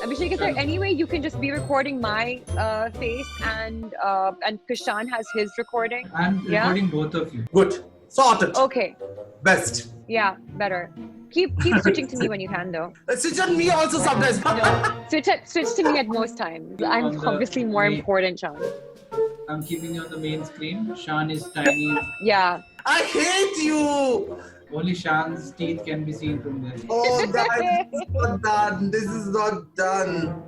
Abhishek, is there any way you can just be recording my face and Shaan has his recording? I'm recording both of you. Good. Sorted. Okay. Best. Yeah, better. Keep switching to me when you can, though. Switch on me also sometimes. No, switch to me at most times. I'm obviously more important, Shaan. I'm keeping you on the main screen. Shaan is tiny. Yeah. I hate you. Only Shaan's teeth can be seen from there. Oh, that is not done. This is not done.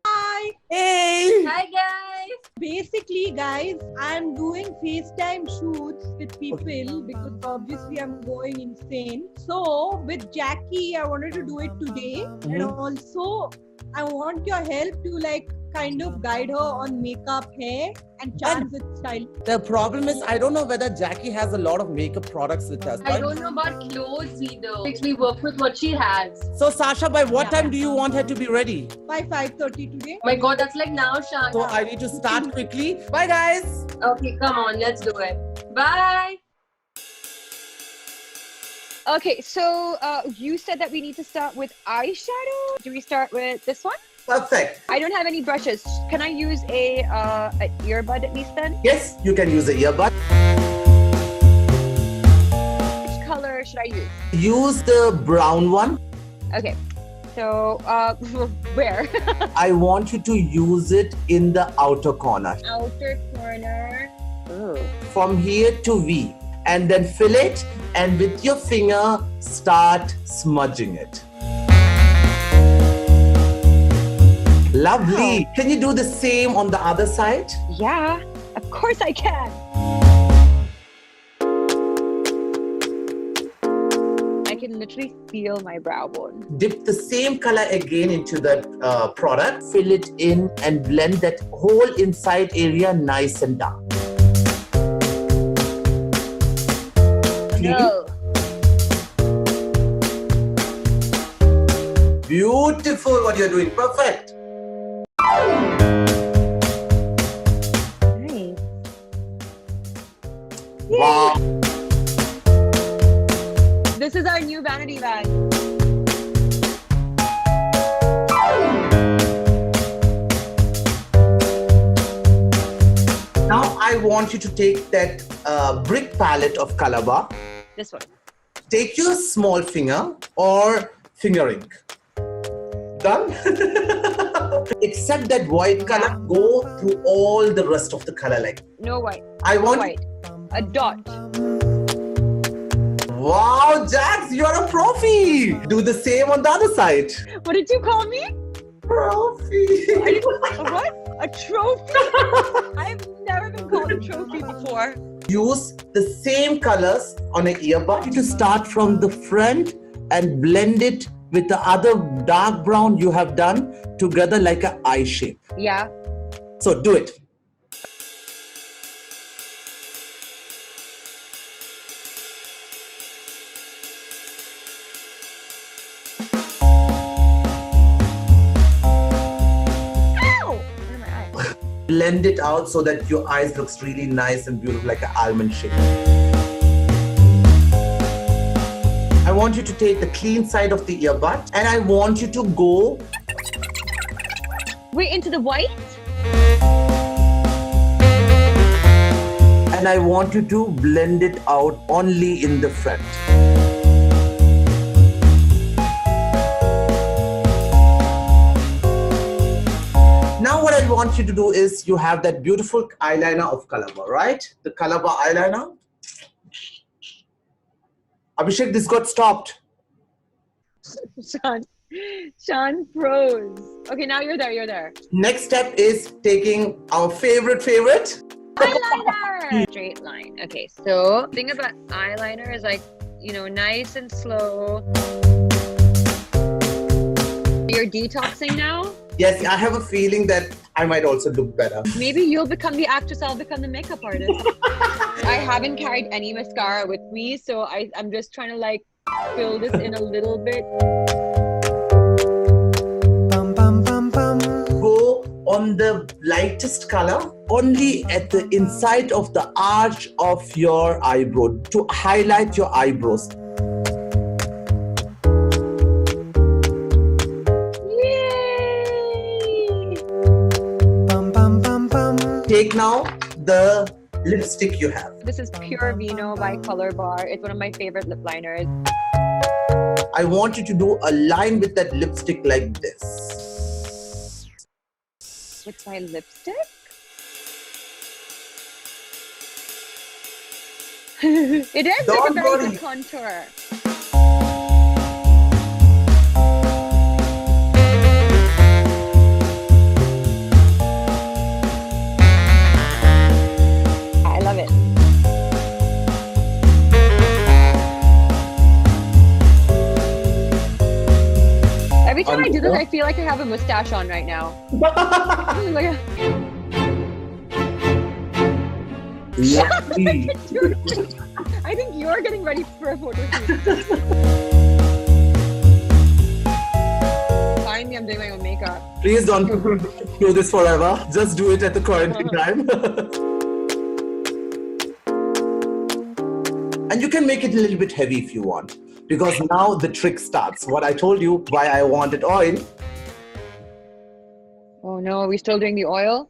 Hi. Hey. Hi guys. Basically guys, I'm doing FaceTime shoots with people because obviously I'm going insane. So with Jackie, I wanted to do it today. And also I want your help to like kind of guide her on makeup, hair and chance with style. The problem is, I don't know whether Jackie has a lot of makeup products with us. I don't know about clothes either. We work with what she has. So Sasha, by what time do you want her to be ready? By 5:30 today. My God, that's like now, Shaan. So I need to start quickly. Bye guys. Okay, come on, let's do it. Bye. Okay, so you said that we need to start with eyeshadow. Do we start with this one? Perfect. I don't have any brushes. Can I use a earbud at least then? Yes, you can use the earbud. Which color should I use? Use the brown one. Okay, so where? I want you to use it in the outer corner. Outer corner. Ooh. From here to V. And then fill it and with your finger start smudging it. Lovely. Wow. Can you do the same on the other side? Yeah, of course I can. I can literally feel my brow bone. Dip the same color again into the product. Fill it in and blend that whole inside area nice and dark. No. Beautiful what you're doing. Perfect. Nice. Wow. This is our new vanity bag. Now I want you to take that brick palette of Colorbar. This one. Take your small finger or finger ink. Done? Except that white color, go through all the rest of the color like. No white. I No want white. A dot. Wow, Jax, you're a profi. Do the same on the other side. What did you call me? Profi. What? A trophy? I've never been called a trophy before. Use the same colors on an earbud. You start from the front and blend it with the other dark brown you have done together like an eye shape. Yeah. So do it. Ow! Under my eye. Blend it out so that your eyes looks really nice and beautiful like an almond shape. I want you to take the clean side of the earbud and I want you to go. Wait, into the white? And I want you to blend it out only in the front. Now what I want you to do is you have that beautiful eyeliner of Colorbar, right? The Colorbar eyeliner. Abhishek, this got stopped. Shaan froze. Okay, now you're there. Next step is taking our favorite. Eyeliner! Straight line. Okay, so the thing about eyeliner is like, you know, nice and slow. You're detoxing now? Yes, I have a feeling that I might also look better. Maybe you'll become the actress, I'll become the makeup artist. I haven't carried any mascara with me, so I'm just trying to like fill this in a little bit. Go on the lightest color only at the inside of the arch of your eyebrow to highlight your eyebrows. take now the lipstick you have. This is Pure Vino by Colorbar. It's one of my favorite lip liners. I want you to do a line with that lipstick like this. With my lipstick? It is like a very good contour. I love it. Every time I do this, I feel like I have a mustache on right now. Lovely. I think you're getting ready for a photo shoot. Finally, I'm doing my own makeup. Please don't do this forever. Just do it at the quarantine time. And you can make it a little bit heavy if you want. Because now the trick starts. What I told you, why I wanted oil. Oh no, are we still doing the oil?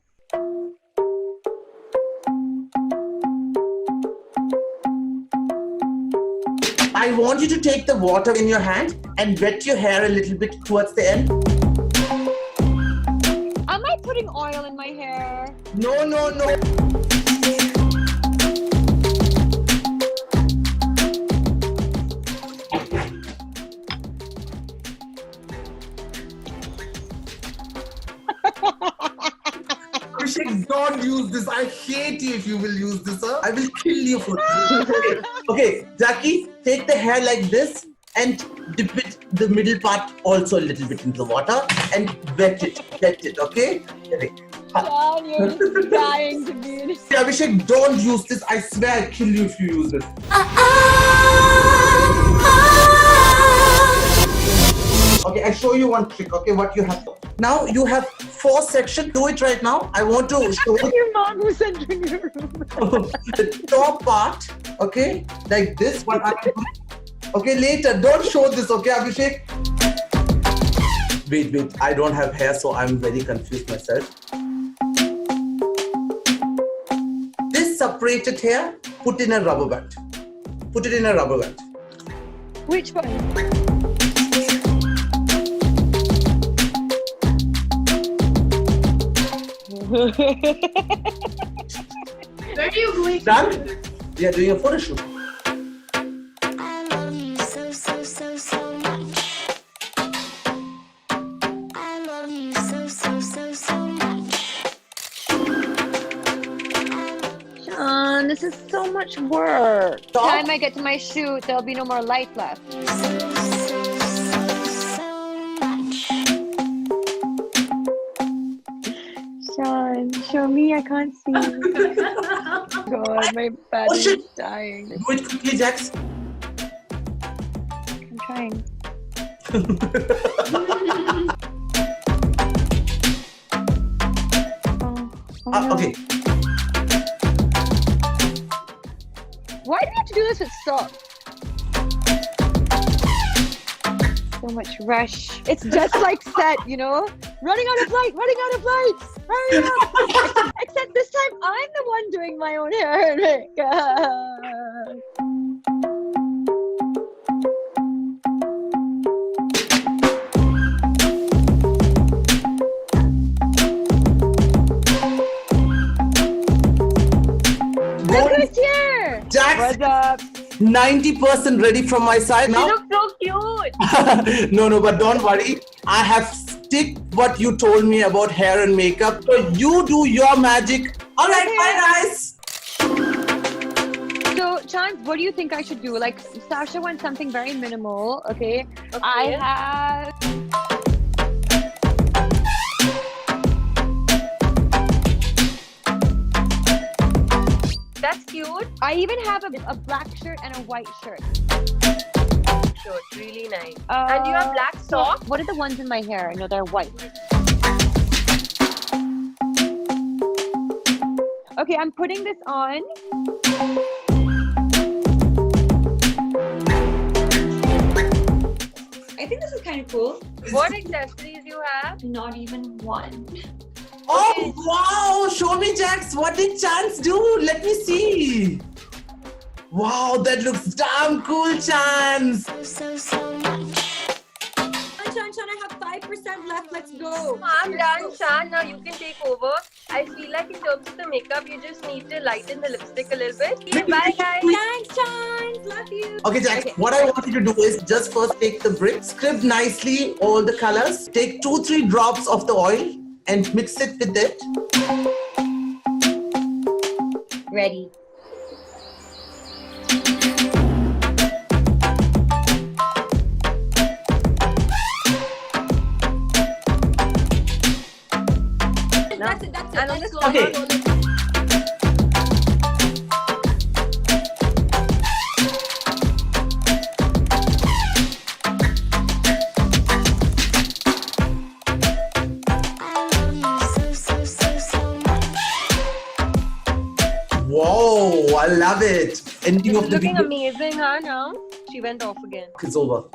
I want you to take the water in your hand and wet your hair a little bit towards the end. Am I putting oil in my hair? No, no, no. Abhishek, don't use this. I hate you if you will use this. Huh? I will kill you for this. Okay, Jackie, take the hair like this and dip it, the middle part also a little bit into the water and wet it, okay? Okay. Shaan, you're just dying to be in it. Abhishek, don't use this. I swear I'll kill you if you use this. Okay, I'll show you one trick, okay, what you have to. Now you have 4 sections. Do it right now. I want to show you Your mom who's entering your room. the top part, okay, like this. What I do. Okay, later. Don't show this, okay, Abhishek? Wait. I don't have hair, so I'm very confused myself. This separated hair, put in a rubber band. Put it in a rubber band. Which one? Where are you going? Done? We are doing a photo shoot. I love you so much. I love you so much. Shaan, this is so much work. Stop. By the time I get to my shoot, there'll be no more light left. Shaan, show me, I can't see. God, my battery's shit. dying. Do it quickly, Jax. I'm trying. No. Okay. Why do we have to do this with socks? So much rush. It's just like set, you know? Running out of lights! Hurry up! Except this time, I'm the one doing my own hair and makeup. Look who's here! Jax, What's up? 90% ready from my side You now. look so cute. No, but don't worry. I have stick what you told me about hair and makeup. So you do your magic. All right, bye guys. So, Shaan, what do you think I should do? Like, Sasha wants something very minimal, okay? I have... That's cute. I even have a black shirt and a white shirt. Shirt, really nice. And you have black socks? What are the ones in my hair? No, they're white. Okay, I'm putting this on. I think this is kind of cool. What accessories you have? Not even one. Oh, wow. Show me, Jax. What did Chance do? Let me see. Wow, that looks damn cool, Chance. So much. Shaan, I have 5% left. Let's go. I'm done, Shaan. Now you can take over. I feel like in terms of the makeup, you just need to lighten the lipstick a little bit. Okay, bye, guys. Thanks, Shaan. Love you. Okay, Jax, what I want you to do is just first take the brick, script nicely all the colors, take 2-3 drops of the oil and mix it with it. Ready. That's it. And on Let's the go. Okay. Whoa, I love it. Ending This of is the looking video amazing, huh? Now she went off again. is over.